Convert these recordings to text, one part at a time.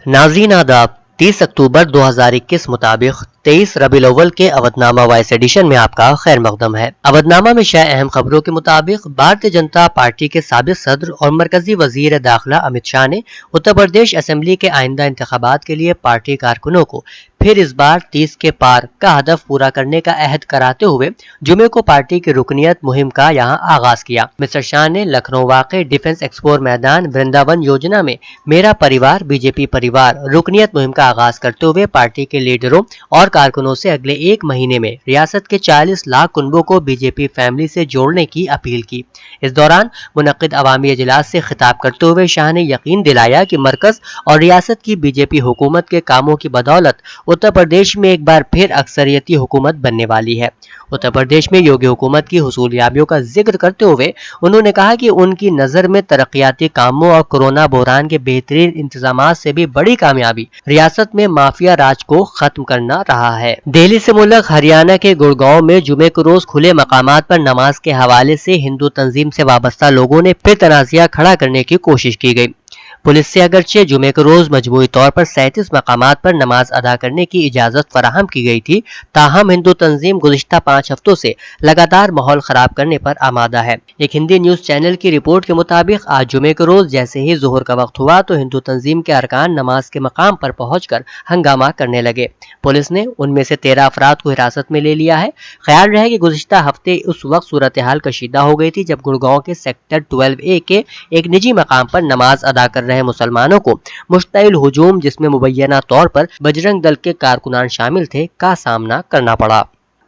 नाज़रीन आदाब, 30 अक्टूबर 2021 मुताबिक 23 रबीउल अव्वल के अवधनामा वॉइस एडिशन में आपका खैर मकदम है। अवधनामा में शाये अहम खबरों के मुताबिक भारतीय जनता पार्टी के साबिक सदर और मरकजी वजीर दाखिला अमित शाह ने उत्तर प्रदेश असेंबली के आइंदा इंतखाबात के लिए पार्टी कारकुनों को फिर इस बार 30 के पार का हदफ पूरा करने का अहद कराते हुए जुमे को पार्टी की रुकनियत मुहिम का यहाँ आगाज किया। मिस्टर शाह ने लखनऊ वाक़े डिफेंस एक्सपो मैदान वृंदावन योजना में मेरा परिवार बीजेपी परिवार रुकनियत मुहिम का आगाज करते हुए पार्टी के लीडरों और कारकुनों से अगले एक महीने में रियासत के 40 लाख कुनबों को बीजेपी फैमिली से जोड़ने की अपील की। इस दौरान मुनक्किद अवामी इजलास से खिताब करते हुए शाह ने यकीन दिलाया कि मरकज और रियासत की बीजेपी हुकूमत के कामों की बदौलत उत्तर प्रदेश में एक बार फिर अक्सरियती हुकूमत बनने वाली है। उत्तर प्रदेश में योगी हुकूमत की हुसूलियाबियों का जिक्र करते हुए उन्होंने कहा कि उनकी नजर में तरक्याती कामों और कोरोना बहरान के बेहतरीन इंतजाम से भी बड़ी कामयाबी रियासत में माफिया राज को खत्म करना रहा है। दिल्ली से मुल्क हरियाणा के गुड़गांव में जुमे के रोज खुले मकामात पर नमाज के हवाले से हिंदू तंजीम से वाबस्ता लोगों ने फिर तनाज़िया खड़ा करने की कोशिश की गई। पुलिस से अगरचे जुमे के रोज मजमूई तौर पर 37 मकामात पर नमाज अदा करने की इजाजत फराहम की गई थी, ताहम हिंदू तंजीम गुज़िश्ता 5 हफ्तों से लगातार माहौल खराब करने पर आमादा है। एक हिंदी न्यूज चैनल की रिपोर्ट के मुताबिक आज जुमे के रोज जैसे ही ज़ोहर का वक्त हुआ तो हिंदू तंजीम के अरकान नमाज के मकाम पर पहुंचकर हंगामा करने लगे। पुलिस ने उनमें से 13 अफराद को हिरासत में ले लिया है। ख्याल रहे कि गुज़िश्ता हफ्ते उस वक्त सूरत हाल कशीदा हो गई थी जब गुड़गांव के सेक्टर 12A के एक निजी मकाम पर नमाज अदा कर रहे मुसलमानों को मुश्तइल हुजूम, जिसमें मुबैना तौर पर बजरंग दल के कारकुनान शामिल थे, का सामना करना पड़ा।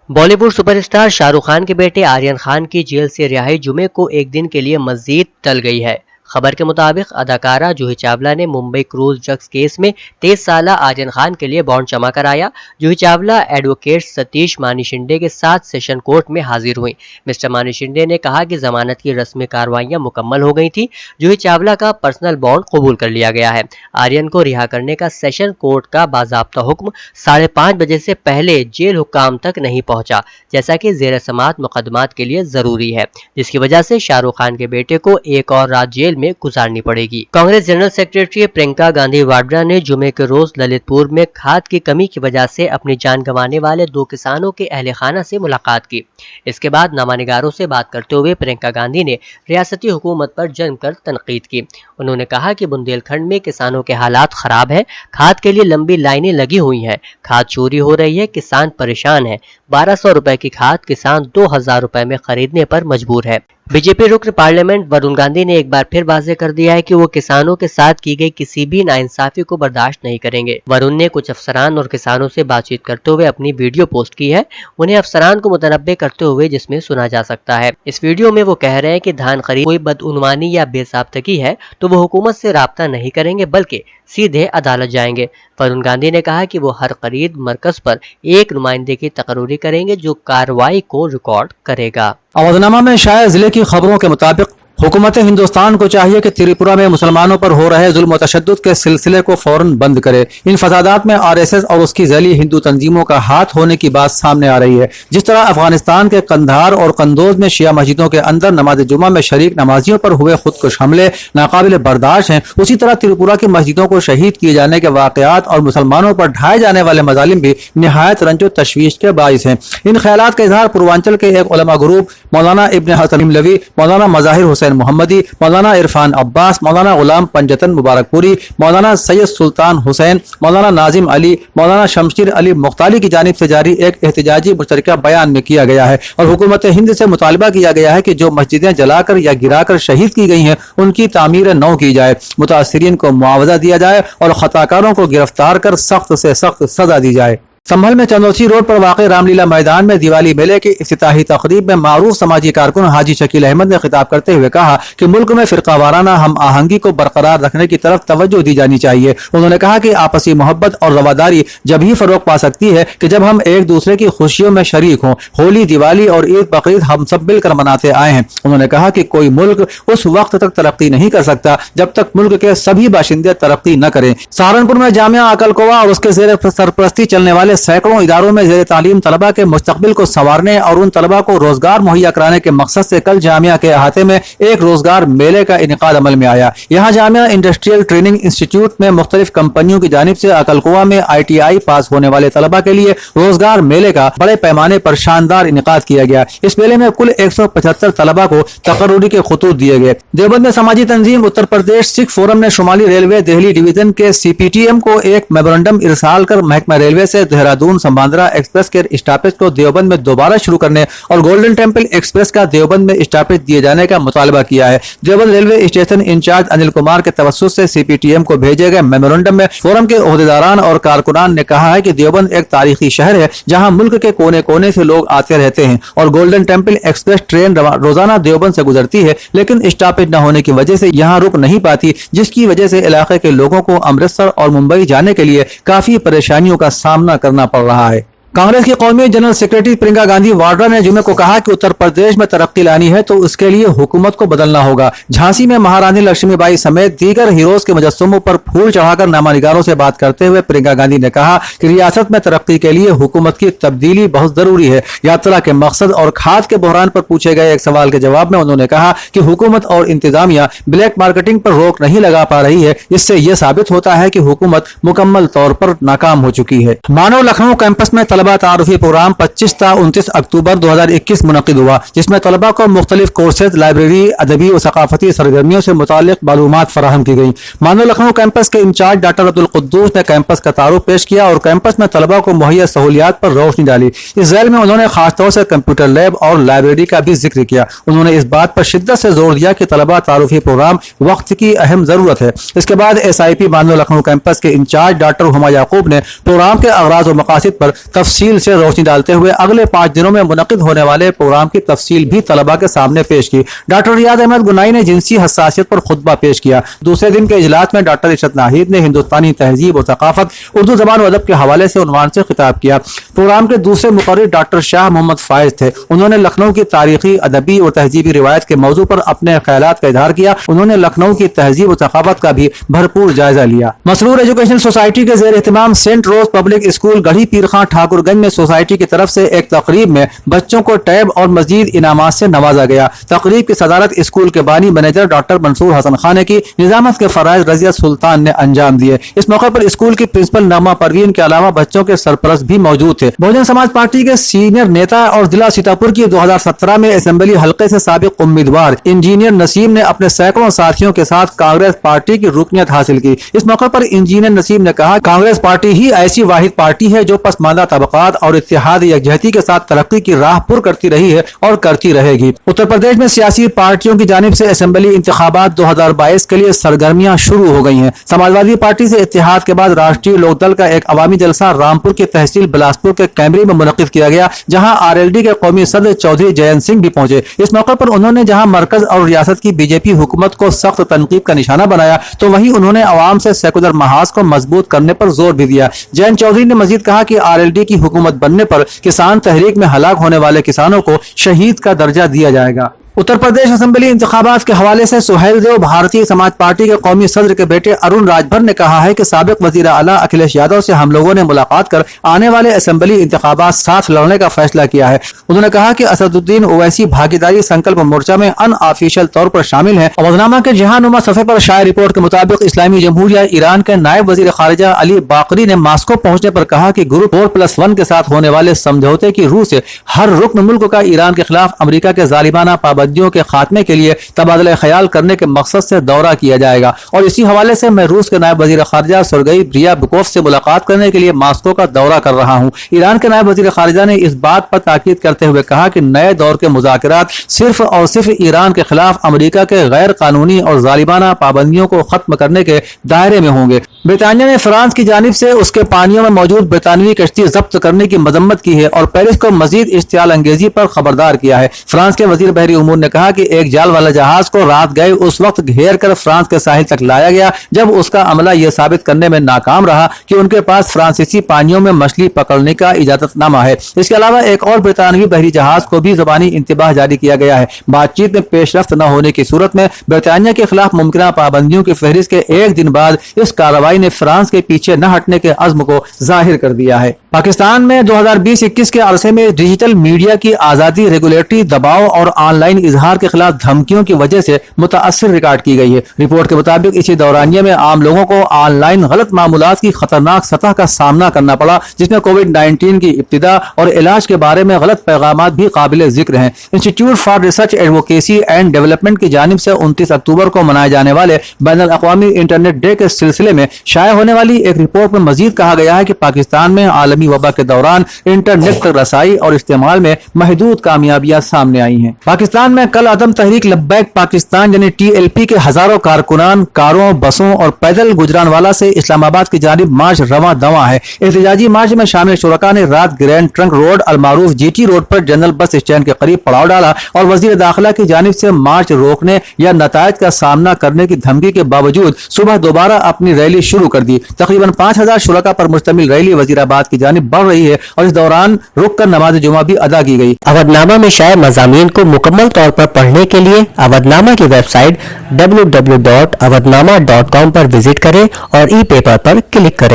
बॉलीवुड सुपरस्टार शाहरुख खान के बेटे आर्यन खान की जेल से रिहाई जुमे को एक दिन के लिए मजीद टल गई है। खबर के मुताबिक अदाकारा जूही चावला ने मुंबई क्रूज ड्रग्स केस में 23 साल आर्यन खान के लिए बॉन्ड जमा कराया। जूही चावला एडवोकेट सतीश मानीशिंडे के साथ सेशन कोर्ट में हाजिर हुई। मिस्टर मानीशिंडे ने कहा कि जमानत की रस्मी कार्रवाइयां मुकम्मल हो गई थी। जूही चावला का पर्सनल बॉन्ड कबूल कर लिया गया है। आर्यन को रिहा करने का सेशन कोर्ट का बाज़ाब्ता हुक्म 5:30 बजे से पहले जेल हुक्काम तक नहीं पहुंचा, जैसा कि जेर समात मुकदमात के लिए जरूरी है, जिसकी वजह से शाहरुख खान के बेटे को एक और रात जेल में गुजारनी पड़ेगी। कांग्रेस जनरल सेक्रेटरी प्रियंका गांधी वाड्रा ने जुमे के रोज ललितपुर में खाद की कमी की वजह से अपनी जान गंवाने वाले 2 किसानों के अहले खाना से मुलाकात की। इसके बाद नामानिगारों से बात करते हुए प्रियंका गांधी ने रियासती हुकूमत पर जमकर तनकीद की। उन्होंने कहा कि बुंदेलखंड में किसानों के हालात खराब है, खाद के लिए लंबी लाइनें लगी हुई हैं, खाद चोरी हो रही है, किसान परेशान है। 1200 रुपए की खाद किसान 2000 रुपए में खरीदने पर मजबूर है। बीजेपी रुकन पार्लियामेंट वरुण गांधी ने एक बार फिर वाज़ेह कर दिया है कि वो किसानों के साथ की गई किसी भी नाइंसाफी को बर्दाश्त नहीं करेंगे। वरुण ने कुछ अफसरान और किसानों से बातचीत करते हुए अपनी वीडियो पोस्ट की है। उन्हें अफसरान को मुतनब्बे करते हुए जिसमें सुना जा सकता है। इस वीडियो में वो कह रहे हैं कि धान खरीद कोई बदउनवानी या बेसाब्तगी है तो वो हुकूमत से राब्ता नहीं करेंगे बल्कि सीधे अदालत जाएंगे। वरुण गांधी ने कहा कि वो हर खरीद मरकज पर एक नुमाइंदे की तकरीर करेंगे जो कार्रवाई को रिकॉर्ड करेगा। अवधनामा में शायद जिले की खबरों के मुताबिक हुकूमत हिंदुस्तान को चाहिए कि त्रिपुरा में मुसलमानों पर हो रहे जुल्म व तशद्दुद के सिलसिले को फौरन बंद करे। इन फसादात में आरएसएस और उसकी जैली हिंदू तंजीमों का हाथ होने की बात सामने आ रही है। जिस तरह अफगानिस्तान के कंधार और कंदोज में शिया मस्जिदों के अंदर नमाज जुमा में शरीक नमाजियों पर हुए खुदकुश हमले नाकाबिल बर्दाश्त हैं, उसी तरह त्रिपुरा की मस्जिदों को शहीद किए जाने के वाकयात और मुसलमानों पर ढाए जाने वाले मजालिम भी निहायत रंजो तशवीश के बाइस हैं। इन ख्यालात का इजहार पूर्वांचल के एक उलमा ग्रुप मौलाना इब्न हसन लवी, मौलाना मज़ाहिर हुसैन मोहम्मदी, मौलाना इरफान अब्बास, मौलाना गुलाम पंजतन मुबारकपुरी, मौलाना सैयद सुल्तान हुसैन, मौलाना नाजिम अली, मौलाना शमशीर अली मुख्ताली की जानिब से जारी एक एहतजाजी मुश्तरका बयान में किया गया है और हुकूमत हिंद से मुतालबा किया गया है कि जो मस्जिदें जलाकर या गिराकर शहीद की गई हैं उनकी तामीर नौ की जाए, मुतासिरीन को मुआवजा दिया जाए और खताकारों को गिरफ्तार कर सख्त से सख्त सजा दी जाए। संभल में चंदौसी रोड पर वाक़ रामलीला मैदान में दिवाली मेले की इफ्तिताही तकरीब में मारूफ समाजी कारकुन हाजी शकील अहमद ने खिताब करते हुए कहा कि मुल्क में फिरका वाराना हम आहंगी को बरकरार रखने की तरफ तवज्जो दी जानी चाहिए। उन्होंने कहा कि आपसी मोहब्बत और रवादारी जब ही फरोग पा सकती है कि जब हम एक दूसरे की खुशियों में शरीक हों। होली, दिवाली और ईद बकरीद हम सब मिलकर मनाते आए हैं। उन्होंने कहा कि कोई मुल्क उस वक्त तक तरक्की नहीं कर सकता जब तक मुल्क के सभी बाशिंदे तरक्की न करें। सहारनपुर में जामिया अकलकोवा और उसके ज़ेर सरपरस्ती चलने वाले के सैकड़ों इदारों में ज़ेर तालीम तलबा के मुस्तकबिल को संवारने और उन तलबा को रोजगार मुहैया कराने के मकसद से कल जामिया के अहाते में एक रोजगार मेले का इनेकाद अमल में आया। यहाँ जामिया इंडस्ट्रियल ट्रेनिंग इंस्टीट्यूट में मुख्तलिफ कंपनियों की जानिब से अकलकुआ में ITI पास होने वाले तलबा के लिए रोजगार मेले का बड़े पैमाने पर शानदार इनेकाद किया गया। इस मेले में कुल 175 तलबा को तकर्रुरी के खुतूत दिए गए। देवबंद में समाजी तंजीम उत्तर प्रदेश सिख फोरम ने शुमाली रेलवे दिल्ली डिवीजन के CPTM को एक मेमोरेंडम इरसाल कर महकमा रेलवे से देहरादून संबांद्रा एक्सप्रेस के स्टॉपेज को देवबंद में दोबारा शुरू करने और गोल्डन टेम्पल एक्सप्रेस का देवबंद में स्टॉपेज दिए जाने का मुतालबा किया है। Deoband railway station in charge Anil Kumar के तवस्सुस से CPTM को भेजे गए मेमोरेंडम में फोरम के ओहदेदारान और कारकुनान ने कहा है कि देवबंद एक तारीखी शहर है जहां मुल्क के कोने कोने से लोग आते रहते हैं और गोल्डन टेम्पल एक्सप्रेस ट्रेन रोजाना देवबंद से गुजरती है, लेकिन स्टॉपेज न होने की वजह से यहां रुक नहीं पाती, जिसकी वजह से इलाके के लोगों को अमृतसर और मुंबई जाने के लिए काफी परेशानियों का सामना करना पड़ रहा है। कांग्रेस की कौमी जनरल सेक्रेटरी प्रियंका गांधी वाड्रा ने जुमे को कहा कि उत्तर प्रदेश में तरक्की लानी है तो उसके लिए हुकूमत को बदलना होगा। झांसी में महारानी लक्ष्मीबाई समेत दीगर हीरोज के मुजस्समों पर फूल चढ़ाकर नामानिगारों से बात करते हुए प्रियंका गांधी ने कहा कि रियासत में तरक्की के लिए हुकूमत की तब्दीली बहुत जरूरी है। यात्रा के मकसद और खाद के बहरान पर पूछे गए एक सवाल के जवाब में उन्होंने कहा कि हुकूमत और इंतजामिया ब्लैक मार्केटिंग पर रोक नहीं लगा पा रही है। इससे यह साबित होता है कि हुकूमत मुकम्मल तौर पर नाकाम हो चुकी है। मानव लखनऊ कैंपस में तलबा तारुफी प्रोग्राम 25 ता 29 अक्टूबर 2021 मुनक्किद हुआ, जिसमें तलबा को मुख्तलिफ कोर्सेज, लाइब्रेरी, अदबी और सकाफती सरगर्मियों से मुताल्लिक मालूमात फराहम की गई। मानव लखनऊ कैंपस के इंचार्ज डॉक्टर अब्दुल कुद्दूस ने कैंपस का तारुफ पेश किया और कैंपस में तलबा को मुहैया सहूलियात पर रोशनी डाली। इस झैल में उन्होंने खासतौर से कंप्यूटर लैब और लाइब्रेरी का भी जिक्र किया। उन्होंने इस बात पर शिद्दत से जोर दिया कि तलबा तारुफी प्रोग्राम वक्त की अहम जरूरत है। इसके बाद SIP मानव लखनऊ कैंपस के इंचार्ज डॉक्टर हुमा याकूब ने प्रोग्राम के अगराज और मकासद पर तफसील से रोशनी डालते हुए अगले 5 दिनों में मुनक्किद होने वाले प्रोग्राम की तफसील भी तलबा के सामने पेश की। डॉक्टर रियाद अहमद गुनाई ने जिनसी हसासियत पर खुतबा पेश किया। दूसरे दिन के इजलास में डॉक्टर इशरत नाहिद ने हिंदुस्तानी तहजीब और सकाफत, उर्दू जबान और अदब के हवाले से उन्वान से खिताब किया। प्रोग्राम के दूसरे मुकर्रिर डॉक्टर शाह मोहम्मद फायज थे। उन्होंने लखनऊ की तारीखी, अदबी और तहजीबी रिवायत के मौजू पर अपने ख्यालात का इजहार किया। उन्होंने लखनऊ की तहजीब और सकाफत का भी भरपूर जायजा लिया। मसरूर एजुकेशन सोसाइटी के ज़ेर एहतमाम सेंट रोज पब्लिक स्कूल गढ़ी पीर खां ठाकुरगंज में सोसाइटी की तरफ से एक तकरीब में बच्चों को टैब और मजीद इनामात से नवाजा गया। तकरीब की सदारत स्कूल के बानी मैनेजर डॉक्टर मंसूर हसन खान ने की। निजामत के फराइज रजिया सुल्तान ने अंजाम दिए। इस मौके पर स्कूल की प्रिंसिपल नामा परवीन के अलावा बच्चों के सरपरस्त भी मौजूद थे। बहुजन समाज पार्टी के सीनियर नेता और जिला सीतापुर की 2017 में असेंबली हल्के से साबिक उम्मीदवार इंजीनियर नसीम ने अपने सैकड़ों साथियों के साथ कांग्रेस पार्टी की रुकनियत हासिल की। इस मौके पर इंजीनियर नसीम ने कहा, कांग्रेस पार्टी ही ऐसी वाहिद पार्टी है जो पसमानदा तबकात और इत्तेहाद यकजहती के साथ तरक्की की राह पुर करती रही है और करती रहेगी। उत्तर प्रदेश में सियासी पार्टियों की जानिब से असेंबली इंतखाबात 2022 के लिए सरगर्मियां शुरू हो गई हैं। समाजवादी पार्टी से इत्तेहाद के बाद राष्ट्रीय लोकदल का एक अवामी जलसा रामपुर की तहसील बिलासपुर के कैमरी में मुनक्किद किया गया, जहां RLD के कौमी सदर चौधरी जयंत सिंह भी पहुंचे। इस मौके पर उन्होंने जहां मरकज और रियासत की बीजेपी हुकूमत को सख्त तनकीद का निशाना बनाया, तो वहीं उन्होंने अवाम से सेकुलर महाज को मजबूत करने पर जोर भी दिया। जयंत चौधरी ने मजीद कहा कि RLD की हुकूमत बनने पर किसान तहरीक में हलाक होने वाले किसानों को शहीद का दर्जा दिया जाएगा। उत्तर प्रदेश असेंबली इंतखाबात के हवाले से सुहेल देव भारतीय समाज पार्टी के कौमी सदर के बेटे अरुण राजभर ने कहा है कि साबिक वजीर आला अखिलेश यादव से हम लोगों ने मुलाकात कर आने वाले असेंबली इंतखाबात साथ लड़ने का फैसला किया है। उन्होंने कहा कि असदुद्दीन ओवैसी भागीदारी संकल्प मोर्चा में अनऑफिशियल तौर पर शामिल है। अवधनामा के जहानुमा सफे पर शाये रिपोर्ट के मुताबिक इस्लामी जमहूरिया ईरान के नायब वजीर खारिजा अली बाकरी ने मास्को पहुंचने पर कहा कि ग्रुप 4+1 के साथ होने वाले समझौते की रूह से हर रुकन मुल्क का ईरान के खिलाफ अमरीका के जालिमाना पाबंदियों के खात्मे के लिए तबादला ख्याल करने के मकसद से दौरा किया जाएगा। और इसी हवाले से मैं रूस के नायब वजीर खारिजा सुर्गई ब्रिया बुकोफ से मुलाकात करने के लिए मास्को का दौरा कर रहा हूं। ईरान के नायब वजीर खारिजा ने इस बात पर ताकीद करते हुए कहा कि नए दौर के मुज़ाकरात सिर्फ और सिर्फ ईरान के खिलाफ अमरीका के गैर कानूनी और जालिमाना पाबंदियों को खत्म करने के दायरे में होंगे। ब्रितानिया ने फ्रांस की जानिब से उसके पानियों में मौजूद ब्रितानवी कश्ती जब्त करने की मजम्मत की है और पेरिस को मजीद इश्तियाल अंगेजी पर खबरदार किया है। फ्रांस के वजीर बहरी उमूर معمور نے کہا کہ ایک جال والا جہاز کو رات گئے اس وقت گھیر کر فرانس کے ساحل تک لایا گیا جب اس کا عملہ یہ ثابت کرنے میں ناکام رہا کہ ان کے پاس فرانسیسی پانیوں میں مچھلی پکڑنے کا اجازت نامہ ہے۔ اس کے علاوہ ایک اور برطانوی بحری جہاز کو بھی زبانی انتباہ جاری کیا گیا ہے۔ بات چیت میں پیش رفت نہ ہونے کی صورت میں برطانیہ کے خلاف ممکنہ پابندیوں کی فہرست کے ایک دن بعد اس کارروائی نے فرانس کے پیچھے نہ ہٹنے کے عزم کو ظاہر کر دیا ہے۔ پاکستان میں 2020-21 کے عرصے میں ڈیجیٹل میڈیا کی آزادی ریگولیٹری دباؤ اور آن لائن اظہار کے خلاف دھمکیوں کی وجہ سے متاثر ریکارڈ کی گئی ہے۔ رپورٹ کے مطابق اسی دورانیے میں عام لوگوں کو آن لائن غلط معمولات کی خطرناک سطح کا سامنا کرنا پڑا، جس میں کووڈ-19 کی ابتدا اور علاج کے بارے میں غلط پیغامات بھی قابل ذکر ہیں۔ Institute for research advocacy and development کی جانب سے 29 اکتوبر کو منائے جانے والے بین الاقوامی انٹرنیٹ ڈے کے سلسلے میں شائع ہونے والی ایک رپورٹ میں مزید کہا گیا ہے کہ پاکستان میں عالمی وبا کے دوران انٹرنیٹ تک رسائی اور استعمال میں محدود کامیابیاں سامنے آئی ہیں۔ پاکستان میں کل عدم تحریک لبیک پاکستان یعنی TLP کے ہزاروں کارکنان کاروں، بسوں اور پیدل گجرانوالہ سے اسلام آباد کی جانب مارچ رواں دواں ہے۔ احتجاجی مارچ میں شامل شرکاء نے رات گرینڈ ٹرنک روڈ المعروف GT روڈ پر جنرل بس اسٹینڈ کے قریب پڑاؤ ڈالا اور وزیر داخلہ کی جانب سے مارچ روکنے یا نتائج کا سامنا کرنے کی دھمکی کے باوجود صبح دوبارہ اپنی ریلی شروع کر دی۔ تقریباً 5000 شرکاء پر مشتمل ریلی وزیر آباد کی جانب بڑھ رہی ہے اور اس دوران رک کر نماز جمعہ بھی ادا کی گئی۔ اودنامہ میں شائع مضامین کو مکمل طور پر پڑھنے کے لیے اودنامہ کی ویب سائٹ www.awadnama.com پر وزٹ کریں اور ای پیپر پر کلک کریں۔